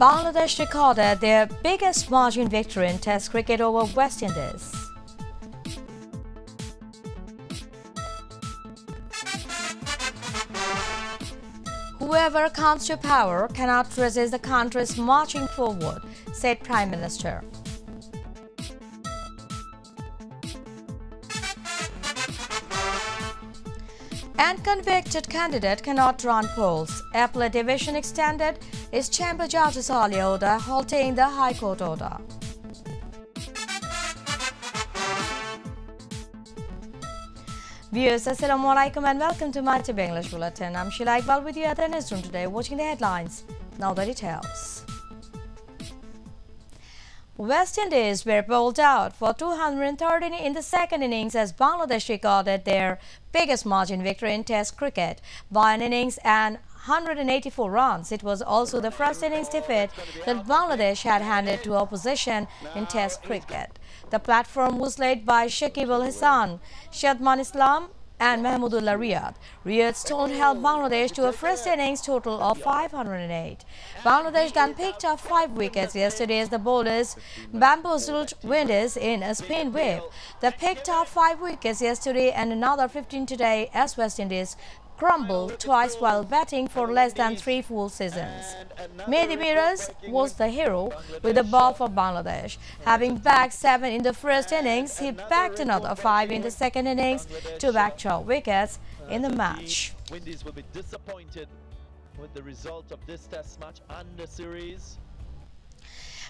Bangladesh recorded their biggest margin victory in Test cricket over West Indies. Whoever comes to power cannot resist the country's marching forward, said Prime Minister. And convicted candidate cannot run polls. Appellate division extended its chamber judge's earlier order, halting the High Court order. Viewers, Assalamualaikum and welcome to MYTV English Bulletin. I'm Sheila Iqbal with you at the newsroom today, watching the headlines. Now the details. West Indies were bowled out for 230 in the second innings as Bangladesh recorded their biggest margin victory in Test cricket by an innings and 184 runs. It was also the first innings defeat that Bangladesh had handed to opposition in Test cricket. The platform was led by Shakib Al Hasan, Shadman Islam and Mahmudullah Riyad. Riyad's tone held Bangladesh to a first innings total of 508. Bangladesh then picked up 5 wickets yesterday as the bowlers bamboozled Windies in a spin wave. They picked up 5 wickets yesterday and another 15 today as West Indies crumbled twice while batting for less than 3 full seasons. MYTVbd was the hero with the ball for Bangladesh. Having bagged 7 in the first innings, he bagged another 5 in the second innings to bag 12 wickets in the match. Windies will be disappointed with the result of this test match and the series.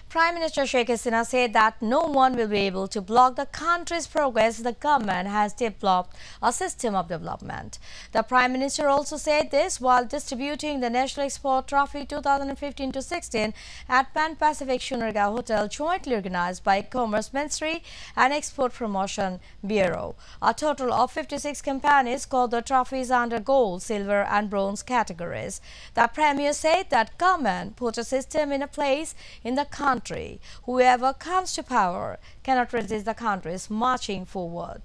Prime Minister Sheikh Hasina said that no one will be able to block the country's progress. The government has developed a system of development. The Prime Minister also said this while distributing the National Export Trophy 2015-16 at Pan Pacific Shunargaon Hotel, jointly organized by Commerce Ministry and Export Promotion Bureau. A total of 56 companies got the trophies under gold, silver and bronze categories. The Premier said that government put a system in place in the country. Whoever comes to power cannot resist the country's marching forward.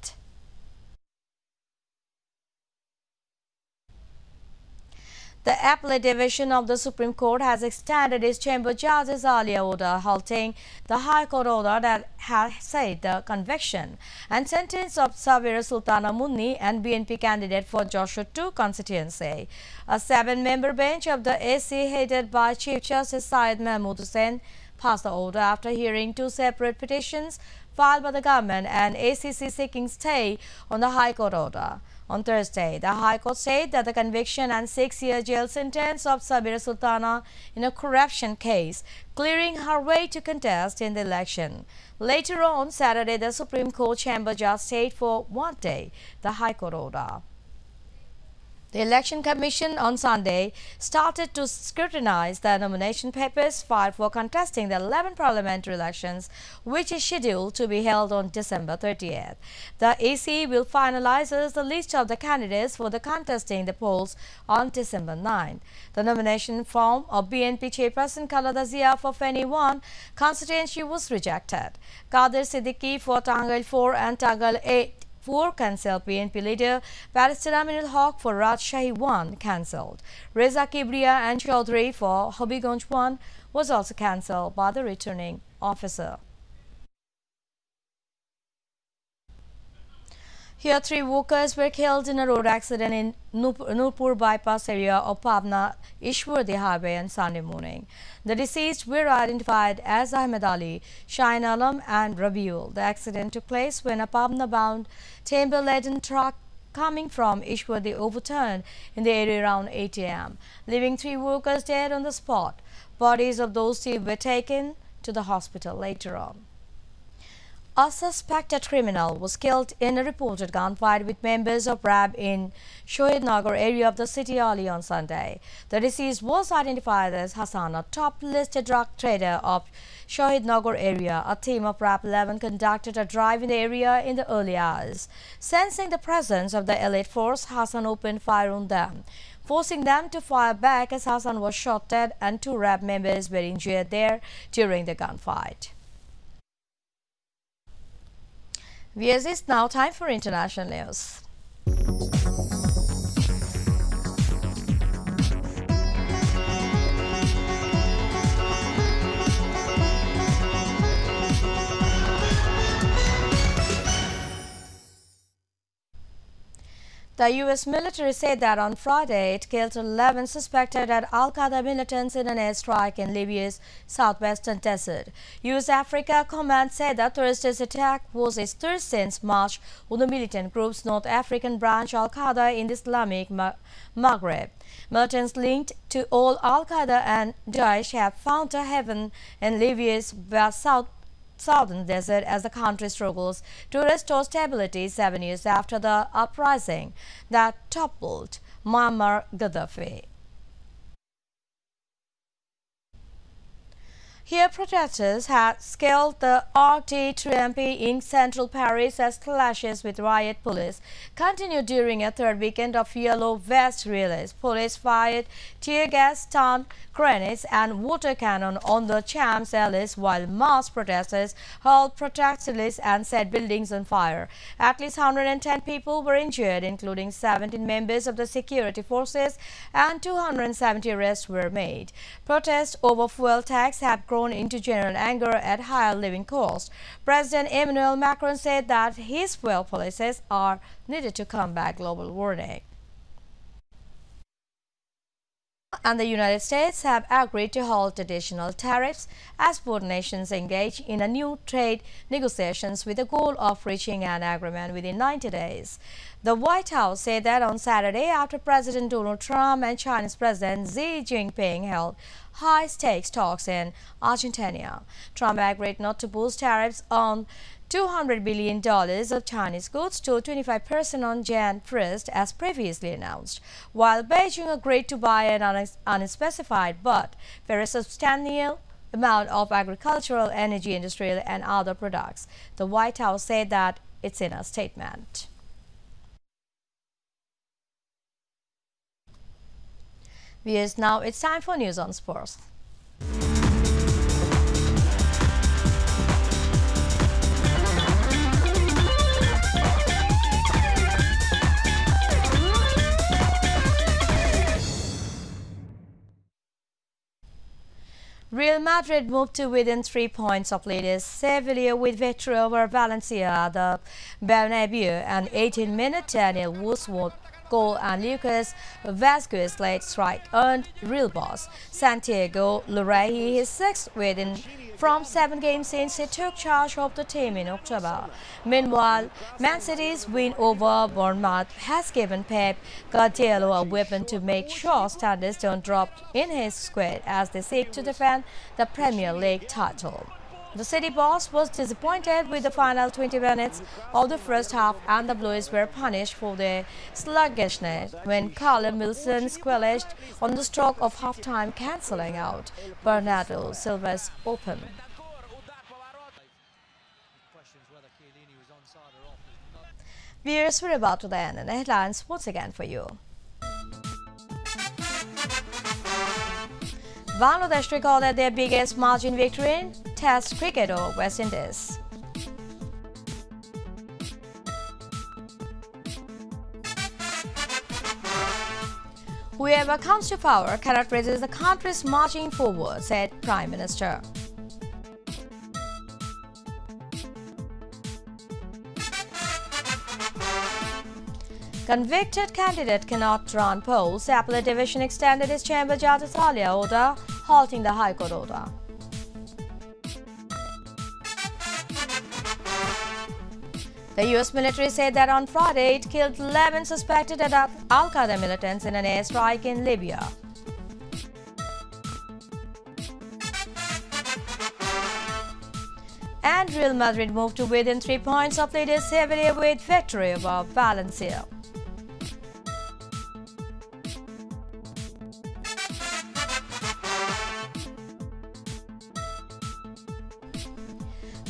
The Appellate Division of the Supreme Court has extended its chamber judge's earlier order, halting the High Court order that has said the conviction and sentence of Sabira Sultana Munni and BNP candidate for Joshua 2 constituency. A 7-member bench of the AC headed by Chief Justice Syed Mahmood Hussain passed the order after hearing 2 separate petitions filed by the government and ACC seeking stay on the High Court order. On Thursday, the High Court said that the conviction and 6-year jail sentence of Sabira Sultana in a corruption case, clearing her way to contest in the election. Later on Saturday, the Supreme Court chamber judge stayed for 1 day the High Court order. The Election Commission on Sunday started to scrutinize the nomination papers filed for contesting the 11 parliamentary elections, which is scheduled to be held on December 30th. The AC will finalize the list of the candidates for the contesting the polls on December 9th. The nomination form of BNP chairperson Khaleda Zia for Feni 1 constituency was rejected. Kadir Siddiqui for Tangal 4 and Tangal 8 cancelled. BNP leader Barrister Aminul Haq for Rajshahi 1 cancelled. Reza Kibriya and Chaudhry for Habiganj 1 was also cancelled by the returning officer. Here, 3 workers were killed in a road accident in Nurpur bypass area of Pabna Ishwardi Highway on Sunday morning. The deceased were identified as Ahmed Ali, Shine Alam and Rabiul. The accident took place when a Pabna-bound timber-laden truck coming from Ishwardi overturned in the area around 8 a.m., leaving 3 workers dead on the spot. Bodies of those 2 were taken to the hospital later on. A suspected criminal was killed in a reported gunfight with members of RAB in Shohidnagar area of the city early on Sunday. The deceased was identified as Hassan, a top-listed drug trader of Shohidnagar area. A team of RAB 11 conducted a drive in the area in the early hours. Sensing the presence of the elite force, Hassan opened fire on them, forcing them to fire back as Hassan was shot dead and 2 RAB members were injured there during the gunfight. Viewers, it's now time for international news. The U.S. military said that on Friday it killed 11 suspected al-Qaeda militants in an airstrike in Libya's southwestern desert. U.S. Africa Command said that Thursday's attack was its third since March on the militant group's North African branch al-Qaeda in the Islamic Maghreb. Militants linked to all al-Qaeda and Daesh have found a haven in Libya's southern desert as the country struggles to restore stability 7 years after the uprising that toppled Muammar Gaddafi. Here, protesters had scaled the Arc de Triomphe in central Paris as clashes with riot police continued during a third weekend of Yellow Vest rallies. Police fired tear gas, stun grenades and water cannon on the Champs-Élysées while mass protesters hurled projectiles and set buildings on fire. At least 110 people were injured, including 17 members of the security forces, and 270 arrests were made. Protests over fuel tax have grown into general anger at higher living costs. President Emmanuel Macron said that his fuel policies are needed to combat global warming. And the United States have agreed to halt additional tariffs as both nations engage in a new trade negotiations with the goal of reaching an agreement within 90 days. The White House said that on Saturday after President Donald Trump and Chinese President Xi Jinping held high-stakes talks in Argentina. Trump agreed not to boost tariffs on $200 billion of Chinese goods to 25% on Jan 1st as previously announced, while Beijing agreed to buy an unspecified but very substantial amount of agricultural, energy, industrial and other products. The White House said that it's in a statement. Viewers, now it's time for news on sports. Real Madrid moved to within 3 points of leaders Sevilla with victory over Valencia at the Bernabeu. An 18-minute Daniel Woodward goal and Lucas Vazquez's late strike earned Real boss Santiago Lurehi his sixth win from 7 games since he took charge of the team in October. Meanwhile, Man City's win over Bournemouth has given Pep Guardiola a weapon to make sure standards don't drop in his squad as they seek to defend the Premier League title. The City boss was disappointed with the final 20 minutes of the first half, and the Blues were punished for their sluggishness when Callum Wilson squelched on the stroke of half-time, cancelling out Bernardo Silva's open. Viewers, we're about to the end, and the headlines once again for you. Bangladesh recorded their biggest margin victory in Test cricket over West Indies. Whoever comes to power cannot resist the country's marching forward, said Prime Minister. Convicted candidate cannot run polls. Appellate Division extended its chamber judge's earlier order, halting the High Court order. The U.S. military said that on Friday it killed 11 suspected al-Qaeda militants in an airstrike in Libya. And Real Madrid moved to within 3 points of leaders Sevilla with victory over Valencia.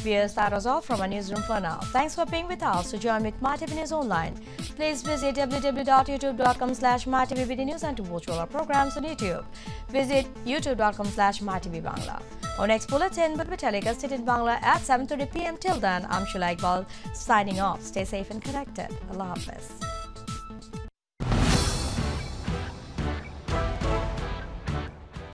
Viewers, that was all from our newsroom for now. Thanks for being with us. To join with MyTV News Online, please visit www.youtube.com/mytvbd news and to watch all our programs on YouTube. Visit youtube.com/mytvbangla. Our next bulletin will be telecasted in Bangla at 7:30 p.m. Till then, I'm Shula Iqbal signing off. Stay safe and connected. Allah Hafiz.